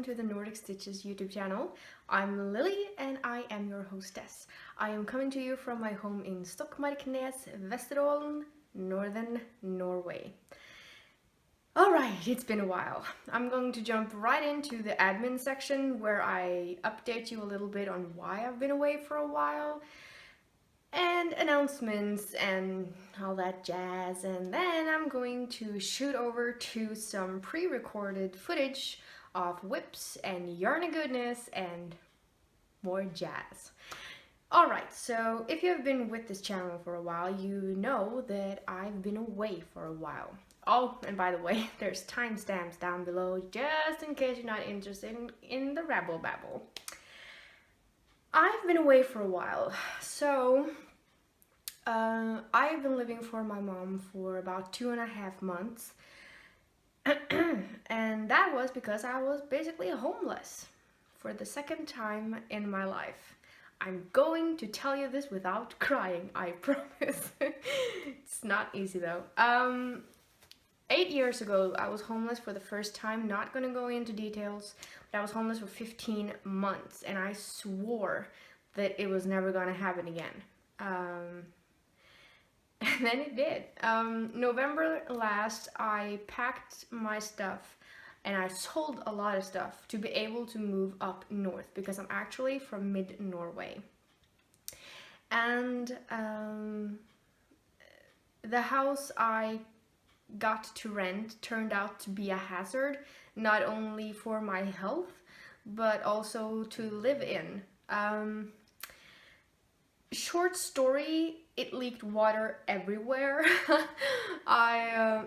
to the Nordic Stitches YouTube channel. I'm Lily and I am your hostess. I am coming to you from my home in Stokmarknes, Vesterålen, northern Norway. Alright, it's been a while. I'm going to jump right into the admin section where I update you a little bit on why I've been away for a while, and announcements and all that jazz, and then I'm going to shoot over to some pre-recorded footage of whips and yarny goodness and more jazz. Alright, so if you have been with this channel for a while, you know that I've been away for a while. Oh, and by the way, there's timestamps down below just in case you're not interested in the rabble babble. I've been away for a while, so I've been living for my mom for about 2.5 months, and that was because I was basically homeless for the second time in my life. I'm going to tell you this without crying, I promise. It's not easy though. 8 years ago, I was homeless for the first time. Not gonna go into details, but I was homeless for 15 months, and I swore that it was never gonna happen again. And then it did. November last, I packed my stuff and I sold a lot of stuff to be able to move up north because I'm actually from mid-Norway. And the house I got to rent turned out to be a hazard, not only for my health, but also to live in. Short story, it leaked water everywhere.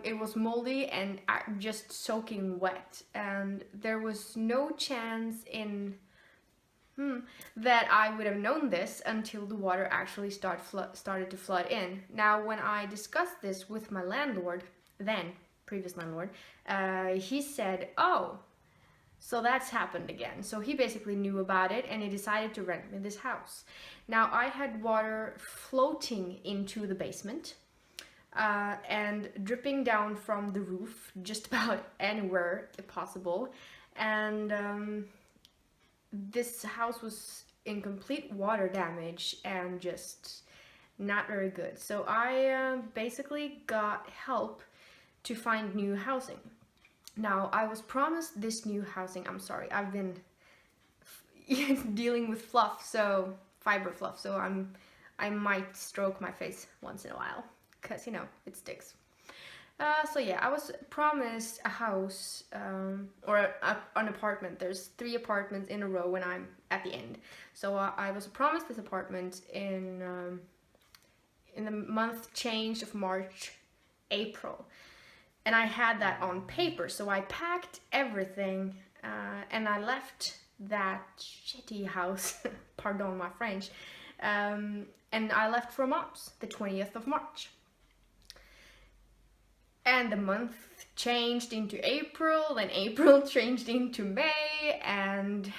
It was moldy and just soaking wet, and there was no chance in that I would have known this until the water actually started to flood in. Now, when I discussed this with my landlord, previous landlord, he said, oh, so that's happened again. So he basically knew about it and he decided to rent me this house. Now, I had water floating into the basement and dripping down from the roof just about anywhere possible. And this house was in complete water damage and just not very good. So I basically got help to find new housing. Now, I was promised this new housing. I'm sorry, I've been dealing with fiber fluff, so I might stroke my face once in a while, because, you know, it sticks. So yeah, I was promised a house, or an apartment. There's 3 apartments in a row when I'm at the end. So I was promised this apartment in the month change of March, April. And I had that on paper, so I packed everything and I left that shitty house, pardon my French, and I left for Moms the 20th of March. And the month changed into April, then April changed into May, and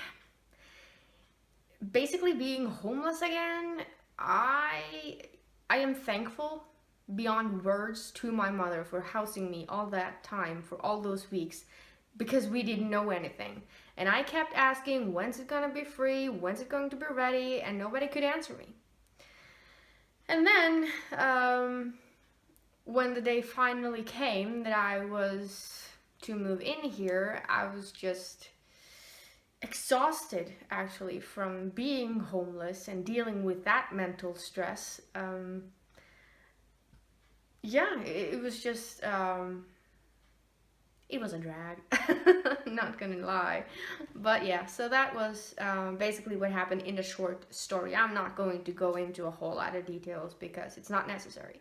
basically being homeless again, I am thankful beyond words to my mother for housing me all that time, for all those weeks, because we didn't know anything. And I kept asking, when's it gonna be free? When's it going to be ready? And nobody could answer me. And then, when the day finally came that I was to move in here, I was just exhausted, actually, from being homeless and dealing with that mental stress. Yeah, it was just, it was a drag, not gonna lie. But yeah, so that was basically what happened in a short story. I'm not going to go into a whole lot of details because it's not necessary.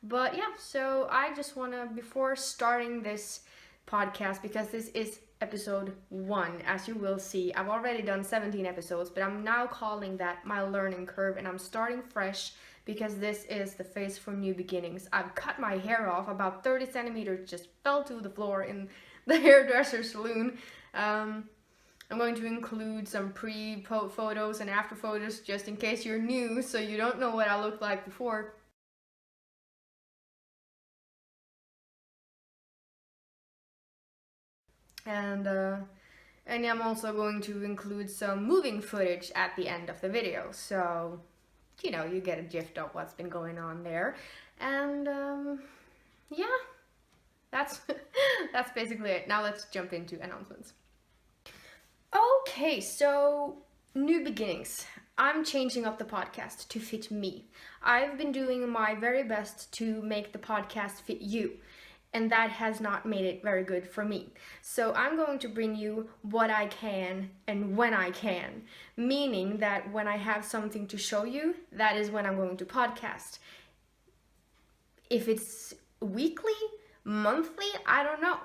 But yeah, so I just wanna, before starting this podcast, because this is episode 1, as you will see, I've already done 17 episodes, but I'm now calling that my learning curve, and I'm starting fresh because this is the phase for new beginnings. I've cut my hair off, about 30 centimeters just fell to the floor in the hairdresser saloon. I'm going to include some pre-photos and after photos just in case you're new, so you don't know what I looked like before. And And I'm also going to include some moving footage at the end of the video, so you know, you get a gist of what's been going on there. And yeah, that's that's basically it. Now let's jump into announcements. Okay, so new beginnings. I'm changing up the podcast to fit me. I've been doing my very best to make the podcast fit you, and that has not made it very good for me. So I'm going to bring you what I can and when I can, meaning that when I have something to show you, that is when I'm going to podcast. If it's weekly, monthly, I don't know.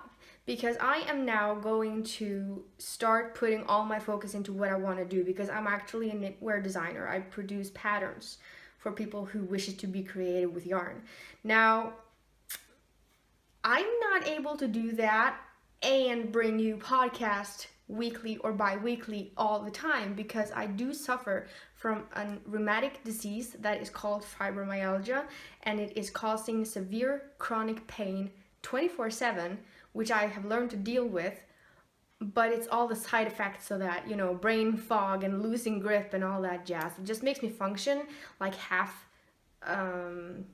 Because I am now going to start putting all my focus into what I want to do, because I'm actually a knitwear designer. I produce patterns for people who wishes to be creative with yarn. Now, I'm not able to do that and bring you podcast weekly or bi-weekly all the time, because I do suffer from a rheumatic disease that is called fibromyalgia, and it is causing severe chronic pain 24/7, which I have learned to deal with, but it's all the side effects of that, you know, brain fog and losing grip and all that jazz. It just makes me function like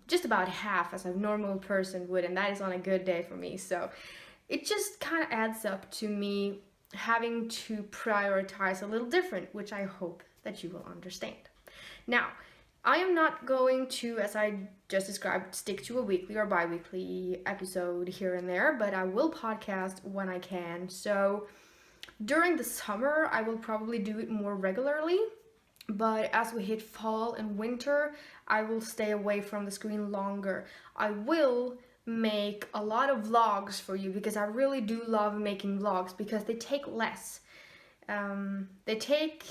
just about half as a normal person would, and that is on a good day for me. So it just kind of adds up to me having to prioritize a little different, which I hope that you will understand. Now, I am not going to, as I just described, stick to a weekly or bi-weekly episode here and there, but I will podcast when I can. So during the summer, I will probably do it more regularly, but as we hit fall and winter, I will stay away from the screen longer. I will make a lot of vlogs for you, because I really do love making vlogs, because they take less. They take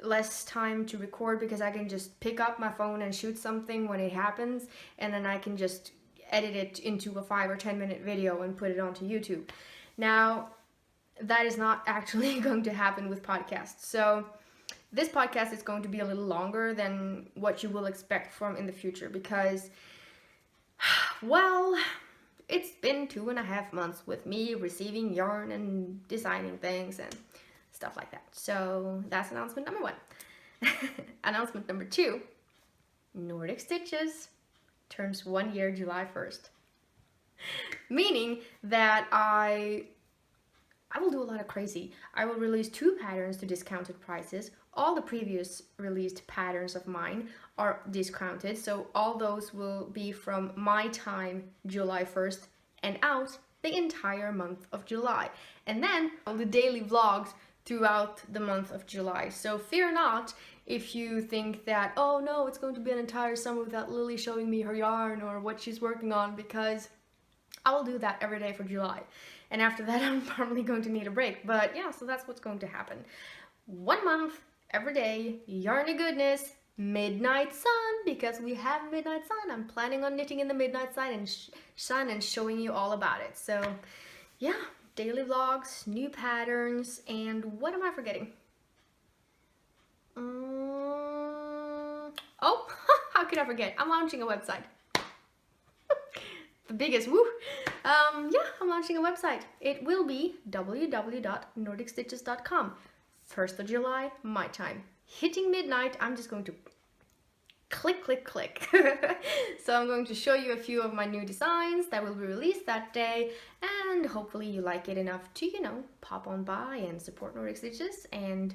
less time to record, because I can just pick up my phone and shoot something when it happens, and then I can just edit it into a 5 or 10 minute video and put it onto YouTube. Now, that is not actually going to happen with podcasts. So this podcast is going to be a little longer than what you will expect from in the future, because, well, it's been 2.5 months with me receiving yarn and designing things and stuff like that. So that's announcement number 1. Announcement number 2, Nordic Stitches turns 1 year July 1st. Meaning that I will do a lot of crazy. I will release 2 patterns to discounted prices. All the previous released patterns of mine are discounted, so all those will be from my time, July 1st, and out the entire month of July. And then all the daily vlogs throughout the month of July. So fear not if you think that, oh no, it's going to be an entire summer without Lily showing me her yarn or what she's working on, because I will do that every day for July. And after that, I'm probably going to need a break. But yeah, so that's what's going to happen. 1 month, every day, yarny goodness, midnight sun, because we have midnight sun. I'm planning on knitting in the midnight sun and showing you all about it. So yeah, daily vlogs, new patterns, and what am I forgetting? Oh, how could I forget? I'm launching a website. The biggest woo. Yeah, I'm launching a website. It will be www.nordicstitches.com. 1st of July, my time. Hitting midnight, I'm just going to click, click, click. So I'm going to show you a few of my new designs that will be released that day, and hopefully you like it enough to, you know, pop on by and support Nordic Stitches and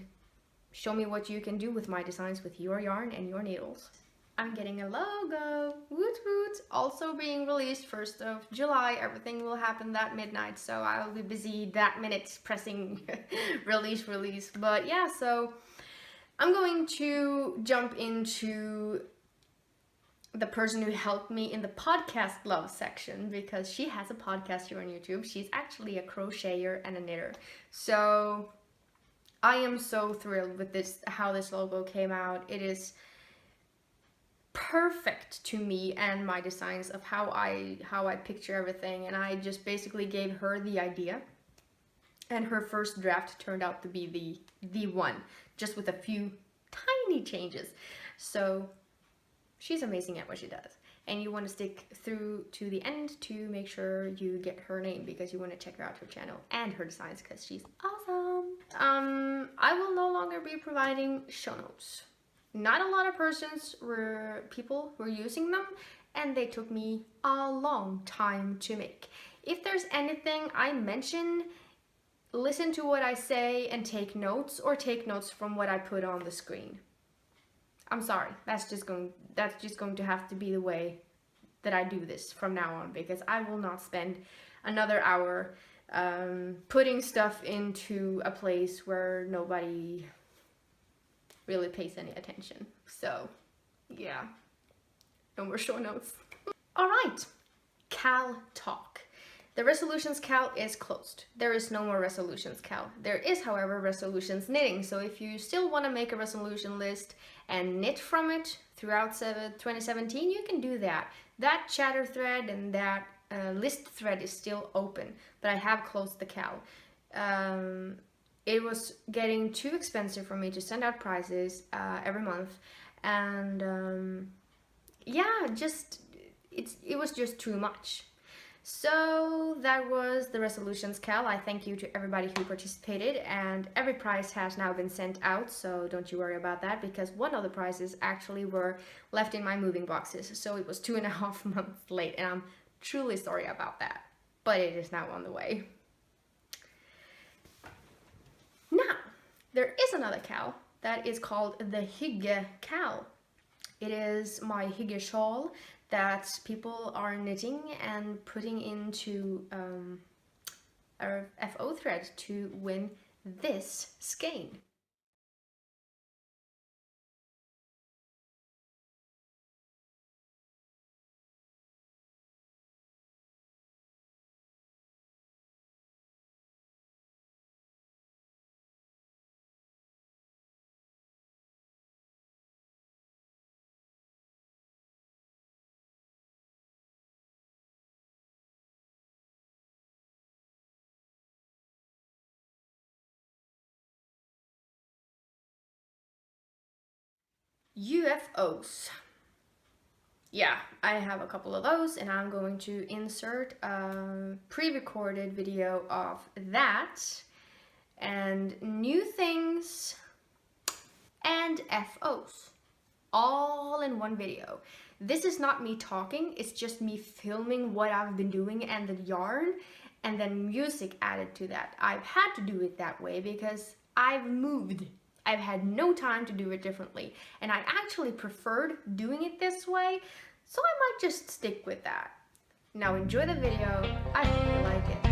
show me what you can do with my designs with your yarn and your needles. I'm getting a logo, woot woot, also being released 1st of July. Everything will happen that midnight, so I'll be busy that minute pressing release. But yeah, so I'm going to jump into the person who helped me in the podcast love section, because she has a podcast here on YouTube. She's actually a crocheter and a knitter. So I am so thrilled with this, how this logo came out. It is perfect to me and my designs of how I picture everything, and I just basically gave her the idea, and her first draft turned out to be the one, just with a few tiny changes. So she's amazing at what she does, and you want to stick through to the end to make sure you get her name, because you want to check her out, her channel and her designs, because she's awesome. I will no longer be providing show notes. Not a lot of people were using them, and they took me a long time to make. If there's anything I mention, listen to what I say and take notes, or take notes from what I put on the screen. I'm sorry, that's just going to have to be the way that I do this from now on, because I will not spend another hour putting stuff into a place where nobody really pays any attention. So yeah, no more show notes. All right, Cal talk. The resolutions Cal is closed. There is no more resolutions Cal. There is, however, resolutions knitting. So if you still want to make a resolution list and knit from it throughout 2017, you can do that. That chatter thread and that list thread is still open, but I have closed the Cal. It was getting too expensive for me to send out prizes every month, and yeah, it was just too much. So that was the resolutions Cal. I thank you to everybody who participated, and every prize has now been sent out, so don't you worry about that, because one of the prizes actually were left in my moving boxes, so it was 2.5 months late, and I'm truly sorry about that, but it is now on the way. Now, there is another Cal that is called the Hygge Cal. It is my Hygge shawl that people are knitting and putting into a FO thread to win this skein. UFOs. Yeah, I have a couple of those, and I'm going to insert a pre-recorded video of that, and new things and FOs all in one video. This is not me talking, it's just me filming what I've been doing and the yarn, and then music added to that. I've had to do it that way because I've moved. I've had no time to do it differently, and I actually preferred doing it this way, so I might just stick with that. Now enjoy the video, I hope you like it.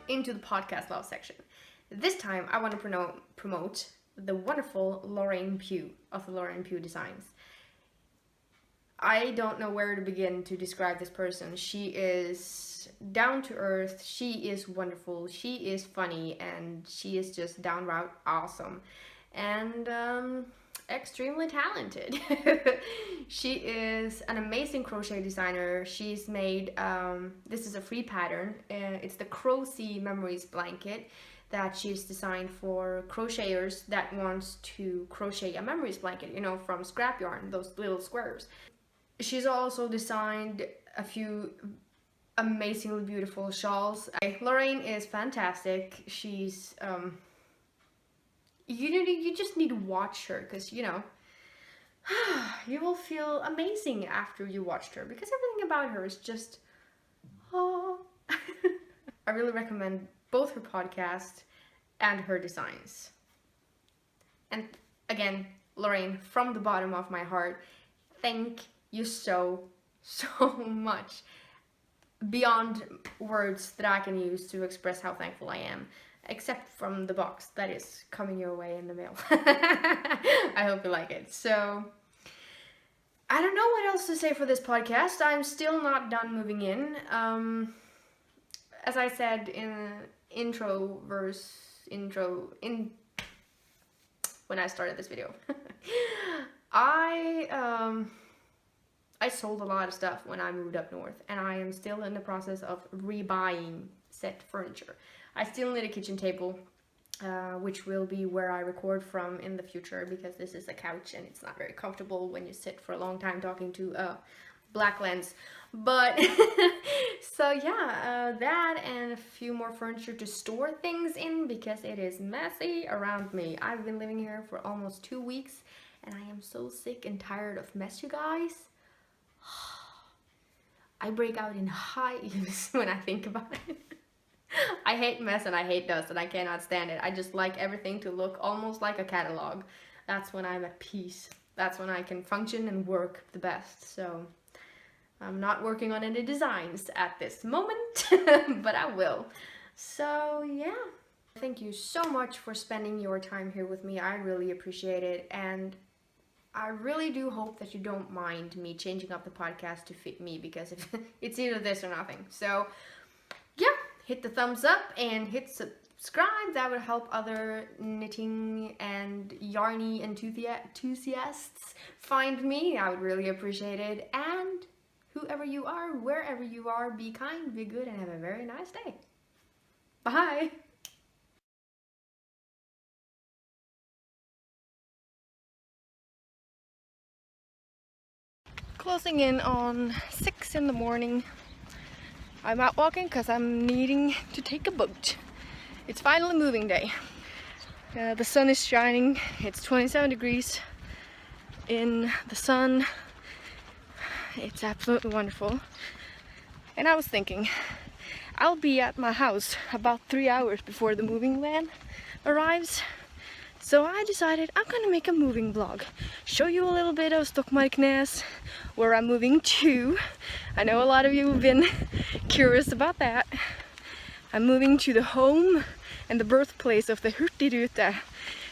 into the podcast love section. This time I want to promote the wonderful Lorraine Pugh of the Lorraine Pugh Designs. I don't know where to begin to describe this person. She is down to earth, she is wonderful, she is funny, and she is just downright awesome. And extremely talented. She is an amazing crochet designer. She's made, this is a free pattern, it's the Crochet Memories blanket that she's designed for crocheters that wants to crochet a memories blanket, you know, from scrap yarn, those little squares. She's also designed a few amazingly beautiful shawls. Lorraine is fantastic. She's you just need to watch her, because you know you will feel amazing after you watched her, because everything about her is just oh. I really recommend both her podcast and her designs. And again, Lorraine, from the bottom of my heart, thank you so much, beyond words that I can use to express how thankful I am, except from the box that is coming your way in the mail. I hope you like it. So I don't know what else to say for this podcast. I'm still not done moving in. As I said in when I started this video, I sold a lot of stuff when I moved up north, and I am still in the process of rebuying set furniture. I still need a kitchen table. which will be where I record from in the future, because this is a couch and it's not very comfortable when you sit for a long time talking to a black lens. But so yeah, that and a few more furniture to store things in, because it is messy around me. I've been living here for almost 2 weeks and I am so sick and tired of mess, you guys. I break out in hives when I think about it. I hate mess and I hate dust and I cannot stand it. I just like everything to look almost like a catalog. That's when I'm at peace. That's when I can function and work the best. So I'm not working on any designs at this moment, but I will. So yeah. Thank you so much for spending your time here with me. I really appreciate it. And I really do hope that you don't mind me changing up the podcast to fit me, because if it's either this or nothing. So yeah, hit the thumbs up and hit subscribe. That would help other knitting and yarny enthusiasts find me. I would really appreciate it. And whoever you are, wherever you are, be kind, be good, and have a very nice day. Bye! Closing in on 6 in the morning. I'm out walking because I'm needing to take a boat. It's finally moving day. The sun is shining. It's 27 degrees in the sun. It's absolutely wonderful. And I was thinking, I'll be at my house about 3 hours before the moving van arrives. So I decided I'm gonna make a moving vlog. Show you a little bit of Stockmarknes, where I'm moving to. I know a lot of you have been curious about that. I'm moving to the home and the birthplace of the Hurtigrute.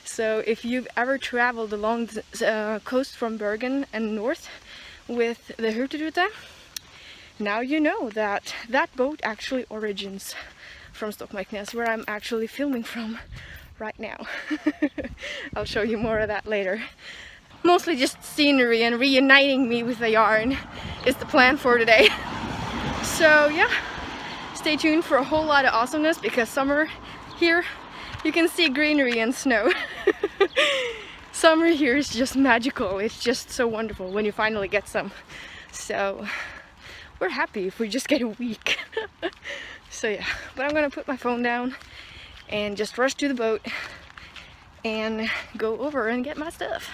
So if you've ever traveled along the coast from Bergen and north with the Hurtigrute, now you know that that boat actually origins from Stockmarknes, where I'm actually filming from right now. I'll show you more of that later. Mostly just scenery, and reuniting me with the yarn is the plan for today. So yeah, stay tuned for a whole lot of awesomeness, because summer here, you can see greenery and snow. Summer here is just magical. It's just so wonderful when you finally get some. So we're happy if we just get a week. So yeah, but I'm gonna put my phone down and just rush to the boat and go over and get my stuff.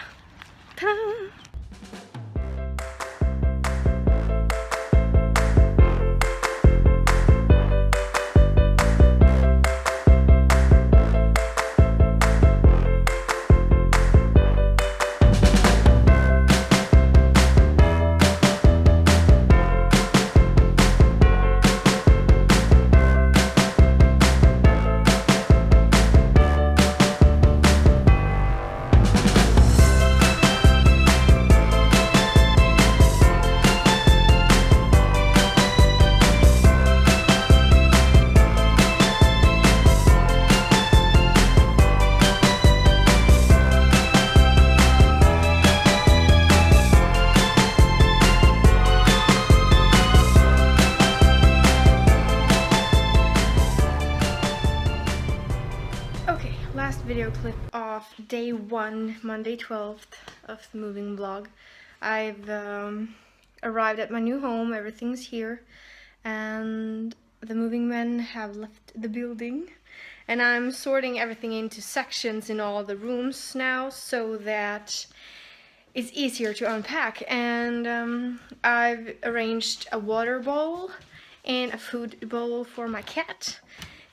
Ta-da! Video clip of day 1, Monday 12th of the moving vlog. I've arrived at my new home, everything's here, and the moving men have left the building, and I'm sorting everything into sections in all the rooms now, so that it's easier to unpack. And I've arranged a water bowl and a food bowl for my cat,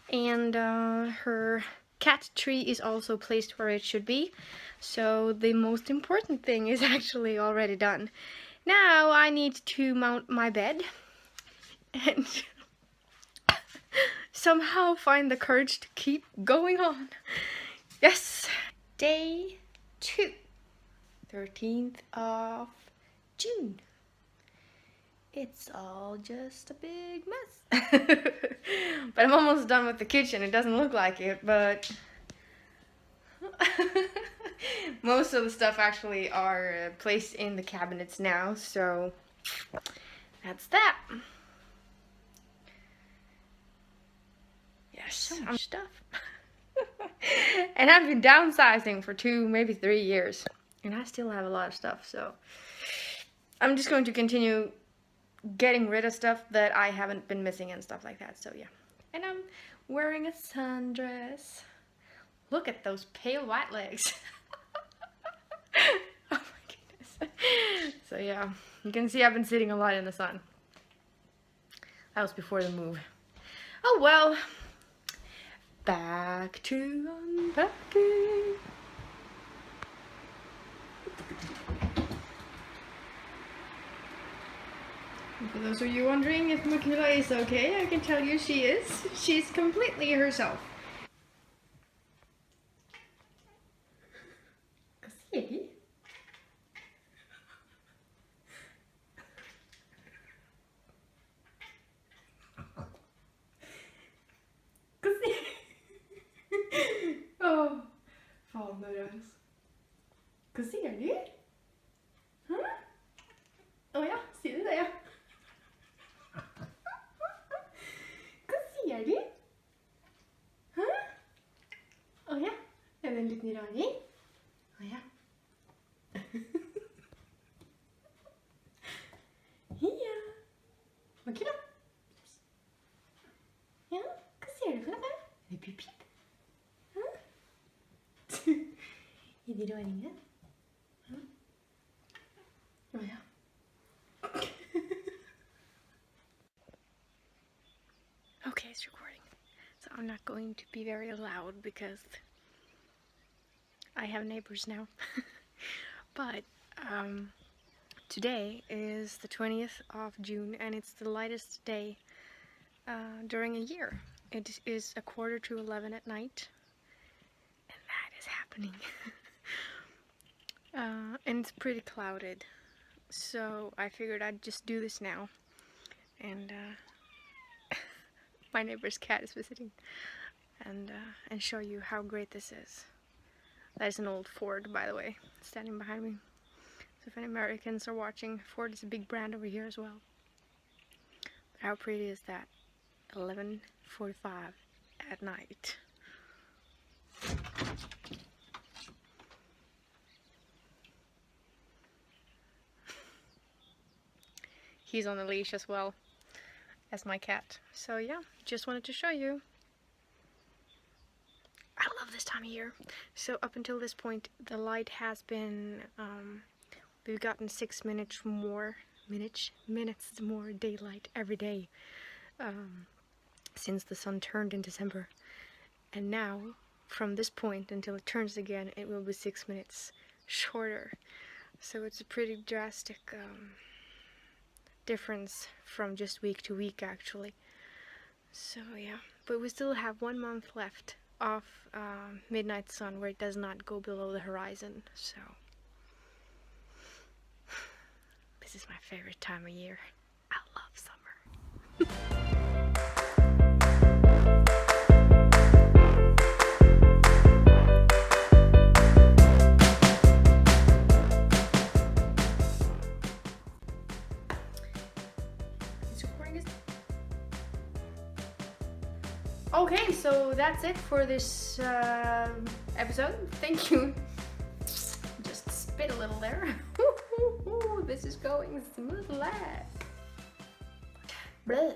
and her cat tree is also placed where it should be. So the most important thing is actually already done. Now I need to mount my bed and somehow find the courage to keep going on. Yes! Day 2, 13th of June. It's all just a big mess. But I'm almost done with the kitchen. It doesn't look like it, but most of the stuff actually are placed in the cabinets now, so that's that. Yes, so much stuff. And I've been downsizing for 2, maybe 3 years. And I still have a lot of stuff, so I'm just going to continue getting rid of stuff that I haven't been missing and stuff like that, so yeah. And I'm wearing a sundress. Look at those pale white legs. Oh my goodness. So yeah, you can see I've been sitting a lot in the sun. That was before the move. Oh well. Back to unpacking. For those of you wondering if Makila is okay, I can tell you she is. She's completely herself. Così? Così? Oh, faderens. Così är det? Huh? Oh ja, ser du det ja? Così är det? Huh? Oh ja, är det en liten röring? Oh ja. Ja. Vad kul. Ja, così är det för det? Är det pip-pip? Är det röringen? Oh ja. Okay, it's recording. So I'm not going to be very loud because I have neighbors now. But today is the 20th of June and it's the lightest day during a year. It is 11:15 at night and that is happening. And it's pretty clouded, so I figured I'd just do this now. And my neighbor's cat is visiting, and show you how great this is. That is an old Ford, by the way, standing behind me. So if any Americans are watching, Ford is a big brand over here as well. How pretty is that? 11:45 at night. He's on the leash as well as my cat. So yeah, just wanted to show you. I love this time of year. So up until this point, the light has been, we've gotten 6 minutes more daylight every day since the sun turned in December. And now, from this point until it turns again, it will be 6 minutes shorter. So it's a pretty drastic difference from just week to week actually. So yeah, but we still have 1 month left of midnight sun where it does not go below the horizon. So this is my favorite time of year. I love summer. Okay, so that's it for this episode. Thank you. Just spit a little there. This is going smooth like. Bleh.